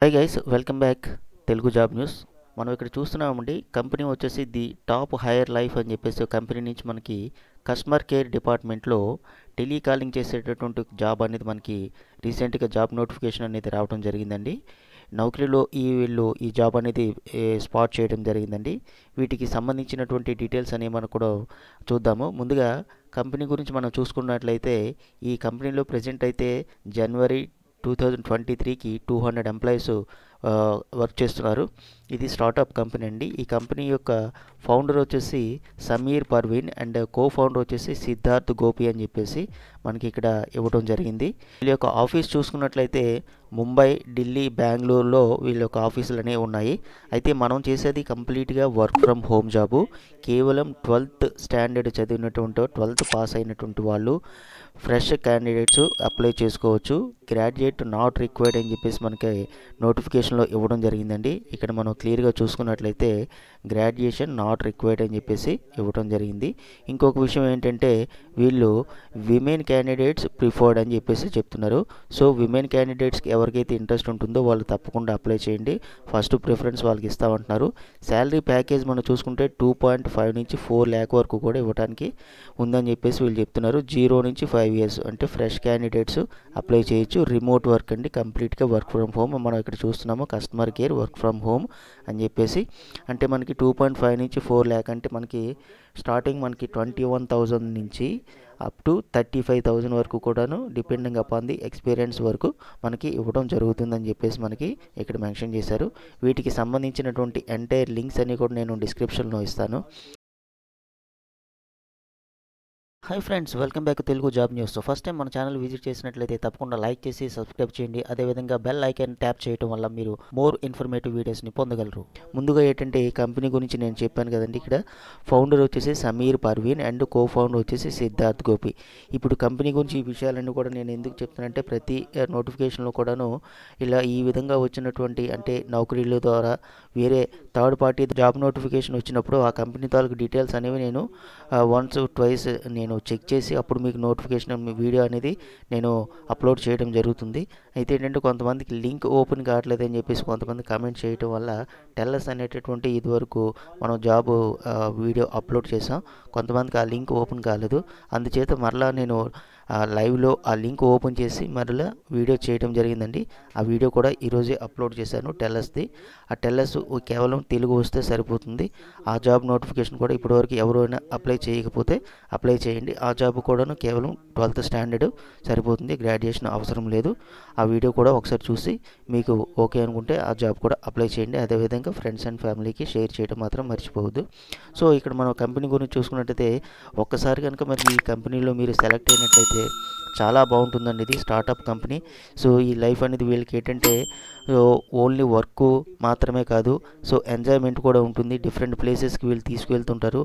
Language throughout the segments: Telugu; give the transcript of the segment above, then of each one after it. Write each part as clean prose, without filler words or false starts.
Hi guys, welcome back Telugu job news. మనం ఇక్కడ చూస్తున్నామండి, కంపెనీ వచ్చేసి ది టాప్ హైయర్ లైఫ్ అని చెప్పేసి కంపెనీ నుంచి మనకి కస్టమర్ కేర్ డిపార్ట్మెంట్లో టెలికాలింగ్ చేసేటటువంటి జాబ్ అనేది మనకి రీసెంట్గా జాబ్ నోటిఫికేషన్ అనేది రావడం జరిగిందండి. నౌకరీలో వీళ్ళు ఈ జాబ్ అనేది స్పాట్ చేయడం జరిగిందండి. వీటికి సంబంధించినటువంటి డీటెయిల్స్ అనేవి మనం కూడా చూద్దాము. ముందుగా కంపెనీ గురించి మనం చూసుకున్నట్లయితే ఈ కంపెనీలో ప్రజెంట్ అయితే జనవరి 2023కి 200 ఎంప్లాయీస్ వర్క్ చేస్తున్నారు. ఇది స్టార్టప్ కంపెనీ అండి. ఈ కంపెనీ యొక్క ఫౌండర్ వచ్చేసి Sameer Parveen and co founder వచ్చేసి సిద్ధార్థ్ గోపి అని చెప్పేసి మనకి ఇక్కడ ఇవ్వడం జరిగింది. వీళ్ళ యొక్క ఆఫీస్ చూసుకున్నట్లయితే ముంబై, ఢిల్లీ, బెంగళూరులో వీళ్ళ యొక్క ఆఫీసులు అనేవి ఉన్నాయి. అయితే మనం చేసేది కంప్లీట్గా వర్క్ ఫ్రమ్ హోమ్ జాబు. కేవలం 12th స్టాండర్డ్ చదివినటువంటి 12th పాస్ అయినటువంటి వాళ్ళు ఫ్రెష్ క్యాండిడేట్స్ అప్లై చేసుకోవచ్చు. గ్రాడ్యుయేట్ నాట్ రిక్వైర్డ్ అని చెప్పేసి మనకి నోటిఫికేషన్లో ఇవ్వడం జరిగిందండి. ఇక్కడ మనం క్లియర్గా చూసుకున్నట్లయితే గ్రాడ్యుయేషన్ నాట్ రిక్వైర్డ్ అని చెప్పేసి ఇవ్వడం జరిగింది. ఇంకొక విషయం ఏంటంటే వీళ్ళు విమెన్ క్యాండిడేట్స్ ప్రిఫర్డ్ అని చెప్పేసి చెప్తున్నారు. సో విమెన్ క్యాండిడేట్స్కి ఎవరికైతే ఇంట్రెస్ట్ ఉంటుందో వాళ్ళు తప్పకుండా అప్లై చేయండి. ఫస్ట్ ప్రిఫరెన్స్ వాళ్ళకి ఇస్తామంటున్నారు. శాలరీ ప్యాకేజ్ మనం చూసుకుంటే 2.5 నుంచి 4 lakh వరకు కూడా ఇవ్వడానికి ఉందని చెప్పేసి వీళ్ళు చెప్తున్నారు. 0 నుంచి 5 years అంటే ఫ్రెష్ క్యాండిడేట్స్ అప్లై చేయొచ్చు. రిమోట్ వర్క్ అండి, కంప్లీట్గా వర్క్ ఫ్రమ్ హోమ్. మనం ఇక్కడ చూస్తున్నాము customer care work from home అని చెప్పేసి. అంటే మనకి 2.5 నుంచి 4 lakh అంటే మనకి స్టార్టింగ్ మనకి 21,000 నుంచి అప్ టు 35,000 వరకు కూడాను డిపెండింగ్ అపాన్ ది ఎక్స్పీరియన్స్ వరకు మనకి ఇవ్వడం జరుగుతుందని చెప్పేసి మనకి ఇక్కడ మెన్షన్ చేశారు. వీటికి సంబంధించినటువంటి ఎంటైర్ లింక్స్ అన్ని కూడా నేను డిస్క్రిప్షన్లో ఇస్తాను. Hi friends, welcome back Telugu job news. First time మన ఛానల్ విజిట్ చేసినట్లయితే తప్పకుండా లైక్ చేసి సబ్స్క్రైబ్ చేయండి. అదేవిధంగా బెల్ ఐకాన్ ట్యాప్ చేయడం వల్ల మీరు మోర్ ఇన్ఫర్మేటివ్ వీడియోస్ని పొందగలరు. ముందుగా ఏంటంటే ఈ కంపెనీ గురించి నేను చెప్పాను కదండి. ఇక్కడ ఫౌండర్ వచ్చేసి Sameer Parveen and co founder వచ్చేసి సిద్ధార్థ్ గోపి. ఇప్పుడు కంపెనీ గురించి ఈ విషయాలన్నీ కూడా నేను ఎందుకు చెప్తానంటే ప్రతి నోటిఫికేషన్లో కూడాను ఇలా ఈ విధంగా వచ్చినటువంటి అంటే నౌకరీల ద్వారా వేరే థర్డ్ పార్టీ జాబ్ నోటిఫికేషన్ వచ్చినప్పుడు ఆ కంపెనీ తాలూకు డీటెయిల్స్ అనేవి నేను వన్స్ ట్వైస్ నేను చెక్ చేసి అప్పుడు మీకు నోటిఫికేషన్ వీడియో అనేది నేను అప్లోడ్ చేయడం జరుగుతుంది. అయితే ఏంటంటే కొంతమందికి లింక్ ఓపెన్ కావట్లేదని చెప్పేసి కొంతమంది కామెంట్ చేయడం వల్ల టెల్లస్ అనేటటువంటి ఇదివరకు మనం జాబ్ వీడియో అప్లోడ్ చేసాం. కొంతమందికి ఆ లింక్ ఓపెన్ కాలేదు. అందుచేత మరలా నేను లైవ్లో ఆ లింక్ ఓపెన్ చేసి మరలా వీడియో చేయడం జరిగిందండి. ఆ వీడియో కూడా ఈరోజే అప్లోడ్ చేశాను టెల్లస్ది. ఆ టెల్లస్ కేవలం తెలుగు వస్తే సరిపోతుంది. ఆ జాబ్ నోటిఫికేషన్ కూడా ఇప్పటివరకు ఎవరైనా అప్లై చేయకపోతే అప్లై చేయండి. ఆ జాబ్ కూడాను కేవలం 12th స్టాండర్డ్ సరిపోతుంది, గ్రాడ్యుయేషన్ అవసరం లేదు. ఆ వీడియో కూడా ఒకసారి చూసి మీకు ఓకే అనుకుంటే ఆ జాబ్ కూడా అప్లై చేయండి. అదేవిధంగా ఫ్రెండ్స్ అండ్ ఫ్యామిలీకి షేర్ చేయడం మాత్రం మర్చిపోవద్దు. సో ఇక్కడ మనం కంపెనీ గురించి చూసుకున్నట్టయితే ఒక్కసారి కనుక మరి ఈ కంపెనీలో మీరు సెలెక్ట్ అయినట్లయితే చాలా బాగుంటుందండి. ఇది స్టార్టప్ కంపెనీ. సో ఈ లైఫ్ అనేది వీళ్ళకి ఏంటంటే ఓన్లీ వర్క్ మాత్రమే కాదు, సో ఎంజాయ్మెంట్ కూడా ఉంటుంది. డిఫరెంట్ ప్లేసెస్కి వీళ్ళు తీసుకువెళ్తుంటారు.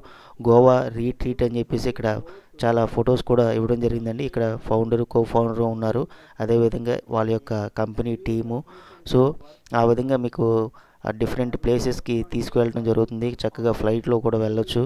గోవా రీట్రీట్ అని చెప్పేసి ఇక్కడ చాలా ఫొటోస్ కూడా ఇవ్వడం జరిగిందండి. ఇక్కడ ఫౌండరు కో ఫౌండరు ఉన్నారు, అదేవిధంగా వాళ్ళ యొక్క కంపెనీ టీము. సో ఆ విధంగా మీకు డిఫరెంట్ ప్లేసెస్కి తీసుకువెళ్ళడం జరుగుతుంది. చక్కగా ఫ్లైట్లో కూడా వెళ్ళొచ్చు.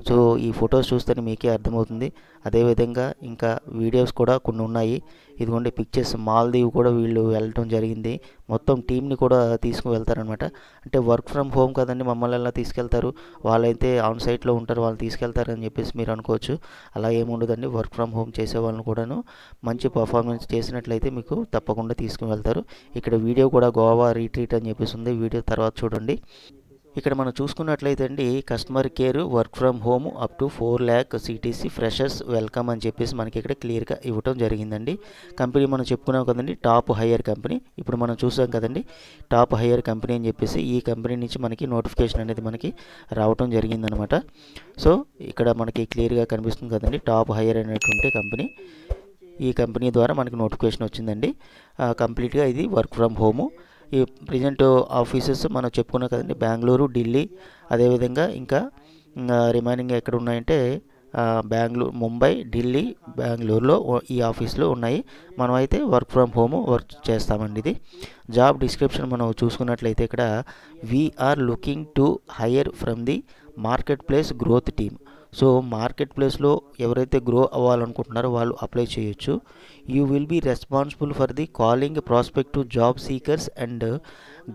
సో ఈ ఫొటోస్ చూస్తేనే మీకే అర్థమవుతుంది. అదేవిధంగా ఇంకా వీడియోస్ కూడా కొన్ని ఉన్నాయి. ఇదిగోండి పిక్చర్స్. మాల్దీవ్ కూడా వీళ్ళు వెళ్ళడం జరిగింది. మొత్తం టీంని కూడా తీసుకువెళ్తారనమాట. అంటే వర్క్ ఫ్రమ్ హోమ్ కదండి, మమ్మల్ని ఎలా తీసుకెళ్తారు, వాళ్ళైతే ఆన్ సైట్లో ఉంటారు, వాళ్ళు తీసుకెళ్తారని చెప్పేసి మీరు అనుకోవచ్చు. అలా ఏముండదండి. వర్క్ ఫ్రమ్ హోమ్ చేసే వాళ్ళని కూడాను మంచి పర్ఫార్మెన్స్ చేసినట్లయితే మీకు తప్పకుండా తీసుకువెళ్తారు. ఇక్కడ వీడియో కూడా గోవా రీట్రీట్ అని చెప్పేసి ఉంది. వీడియో తర్వాత చూడండి. ఇక్కడ మనం చూసుకున్నట్లయితే అండి customer care work from home up to 4 lakh CTC freshers welcome అని చెప్పేసి మనకి ఇక్కడ క్లియర్గా ఇవ్వటం జరిగిందండి. కంపెనీ మనం చెప్పుకున్నాం కదండి టాప్ హైయర్ కంపెనీ. ఇప్పుడు మనం చూసాం కదండి టాప్ హైయర్ కంపెనీ అని చెప్పేసి ఈ కంపెనీ నుంచి మనకి నోటిఫికేషన్ అనేది మనకి రావటం జరిగిందనమాట. సో ఇక్కడ మనకి క్లియర్గా కనిపిస్తుంది కదండి టాప్ హైయర్ అనేటువంటి కంపెనీ. ఈ కంపెనీ ద్వారా మనకి నోటిఫికేషన్ వచ్చిందండి. కంప్లీట్గా ఇది వర్క్ ఫ్రమ్ హోము. ఈ ప్రజెంట్ ఆఫీసెస్ మనం చెప్పుకున్నాం కదండి బెంగళూరు, ఢిల్లీ, అదేవిధంగా ఇంకా రిమైనింగ్ ఎక్కడ ఉన్నాయంటే బెంగళూరు, ముంబై, ఢిల్లీ, బెంగళూరులో ఈ ఆఫీసులో ఉన్నాయి. మనం అయితే వర్క్ ఫ్రమ్ హోమ్ వర్క్ చేస్తామండి. ఇది జాబ్ డిస్క్రిప్షన్ మనం చూసుకున్నట్లయితే ఇక్కడ we are looking to hire from the market place growth team. So market ప్లేస్లో ఎవరైతే గ్రో అవ్వాలనుకుంటున్నారో వాళ్ళు అప్లై చేయొచ్చు. You will be responsible for the calling prospective job seekers and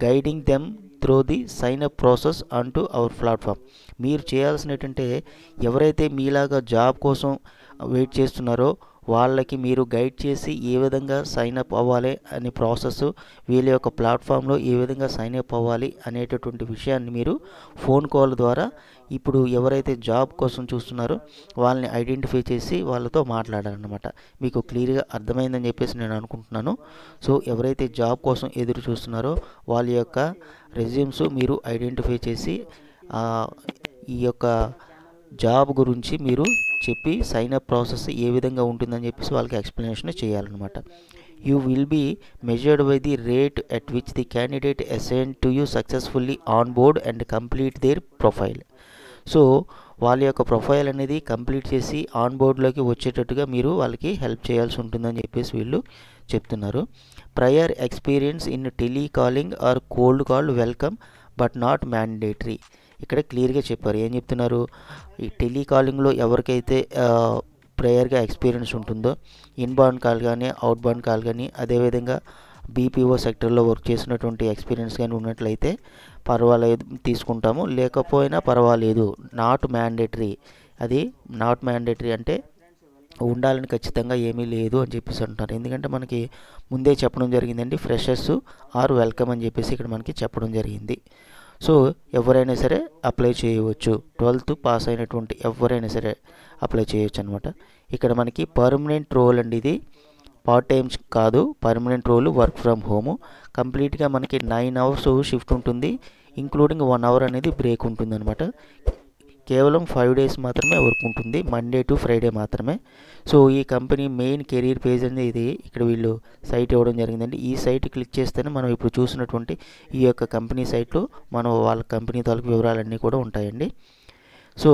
guiding them through the sign up process onto our platform. మీరు చేయాల్సిన ఏంటంటే ఎవరైతే మీలాగా జాబ్ కోసం వెయిట్ చేస్తున్నారో వాళ్ళకి మీరు గైడ్ చేసి ఏ విధంగా సైన్ అప్ అవ్వాలి అనే ప్రాసెస్, వీళ్ళ యొక్క ప్లాట్ఫామ్లో ఏ విధంగా సైన్ అప్ అవ్వాలి అనేటటువంటి విషయాన్ని మీరు ఫోన్ కాల్ ద్వారా ఇప్పుడు ఎవరైతే జాబ్ కోసం చూస్తున్నారో వాళ్ళని ఐడెంటిఫై చేసి వాళ్ళతో మాట్లాడాలన్నమాట. మీకు క్లియర్గా అర్థమైందని చెప్పేసి నేను అనుకుంటున్నాను. సో ఎవరైతే జాబ్ కోసం ఎదురు చూస్తున్నారో వాళ్ళ యొక్క రెజ్యూమ్స్ మీరు ఐడెంటిఫై చేసి ఈ యొక్క జాబ్ గురించి మీరు చెప్పి సైన్ అప్ ప్రాసెస్ ఏ విధంగా ఉంటుందని చెప్పేసి వాళ్ళకి ఎక్స్ప్లెనేషన్ చేయాలన్నమాట. You will be measured by the rate at which the candidate assign to you successfully on board and complete their profile. So వాళ్ళ యొక్క ప్రొఫైల్ అనేది కంప్లీట్ చేసి ఆన్ బోర్డ్లోకి వచ్చేటట్టుగా మీరు వాళ్ళకి హెల్ప్ చేయాల్సి ఉంటుందని చెప్పేసి వీళ్ళు చెప్తున్నారు. Prior experience in telecalling or cold call welcome but not mandatory. ఇక్కడ క్లియర్గా చెప్పారు. ఏం చెప్తున్నారు, ఈ టెలికాలింగ్లో ఎవరికైతే ప్రేయర్గా ఎక్స్పీరియన్స్ ఉంటుందో ఇన్బౌండ్ కాల్ కానీ అవుట్బౌండ్ కాల్ కానీ అదేవిధంగా బీపీఓ సెక్టర్లో వర్క్ చేసినటువంటి ఎక్స్పీరియన్స్ కానీ ఉన్నట్లయితే పర్వాలేదు తీసుకుంటాము, లేకపోయినా పర్వాలేదు. నాట్ మ్యాండేటరీ, అది నాట్ మ్యాండేటరీ అంటే ఉండాలని ఖచ్చితంగా ఏమీ లేదు అని చెప్పేసి అంటున్నారు. ఎందుకంటే మనకి ముందే చెప్పడం జరిగిందండి, ఫ్రెషర్స్ ఆర్ వెల్కమ్ అని చెప్పేసి ఇక్కడ మనకి చెప్పడం జరిగింది. సో ఎవరైనా సరే అప్లై చేయవచ్చు, 12th పాస్ అయినటువంటి ఎవరైనా సరే అప్లై చేయొచ్చు అనమాట. ఇక్కడ మనకి పర్మనెంట్ రోల్ అండి, ఇది పార్ట్ టైం కాదు, permanent role, work from home. కంప్లీట్గా మనకి 9 hours షిఫ్ట్ ఉంటుంది, ఇంక్లూడింగ్ 1 hour అనేది బ్రేక్ ఉంటుంది అనమాట. కేవలం 5 days మాత్రమే వర్క్ ఉంటుంది, మండే టు ఫ్రైడే మాత్రమే. సో ఈ కంపెనీ మెయిన్ కెరీర్ పేజ్ అనేది ఇక్కడ వీళ్ళు సైట్ ఇవ్వడం జరిగిందండి. ఈ సైట్ క్లిక్ చేస్తేనే మనం ఇప్పుడు చూసినటువంటి ఈ యొక్క కంపెనీ సైట్లో మనం వాళ్ళ కంపెనీ తాలూకు వివరాలన్నీ కూడా ఉంటాయండి. సో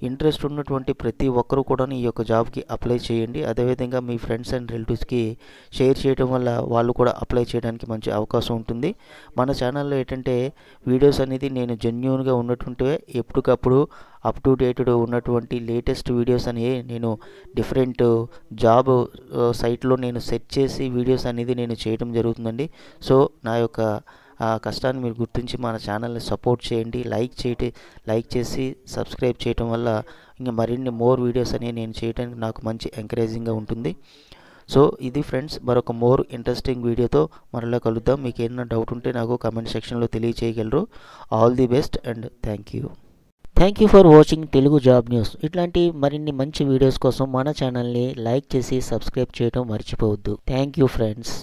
ఇంట్రెస్ట్ ఉన్నటువంటి ప్రతి ఒక్కరూ కూడా ఈ యొక్క జాబ్కి అప్లై చేయండి. అదేవిధంగా మీ ఫ్రెండ్స్ అండ్ రిలేటివ్స్కి షేర్ చేయడం వల్ల వాళ్ళు కూడా అప్లై చేయడానికి మంచి అవకాశం ఉంటుంది. మన ఛానల్లో ఏంటంటే వీడియోస్ అనేది నేను జెన్యూన్గా ఉన్నటువంటి ఎప్పటికప్పుడు అప్ టు డేటెడ్ ఉన్నటువంటి లేటెస్ట్ వీడియోస్ అనేవి నేను డిఫరెంట్ జాబ్ సైట్లో నేను సెట్ చేసి వీడియోస్ అనేది నేను చేయడం జరుగుతుందండి. సో నా యొక్క కష్టాన్ని మీరు గుర్తించి మన ఛానల్ని సపోర్ట్ చేయండి, లైక్ చేసి సబ్స్క్రైబ్ చేయడం వల్ల ఇంకా మరిన్ని మోర్ వీడియోస్ అనేవి నేను చేయడానికి నాకు మంచి ఎంకరేజింగ్గా ఉంటుంది. సో ఇది ఫ్రెండ్స్, మరొక మోర్ ఇంట్రెస్టింగ్ వీడియోతో మరలా కలుద్దాం. మీకు ఏమైనా డౌట్ ఉంటే నాకు కామెంట్ సెక్షన్లో తెలియచేయగలరు. All the best and thank you for watching Telugu job news. ఇట్లాంటి మరిన్ని మంచి వీడియోస్ కోసం మన ఛానల్ని లైక్ చేసి సబ్స్క్రైబ్ చేయడం మర్చిపోవద్దు. Thank you friends.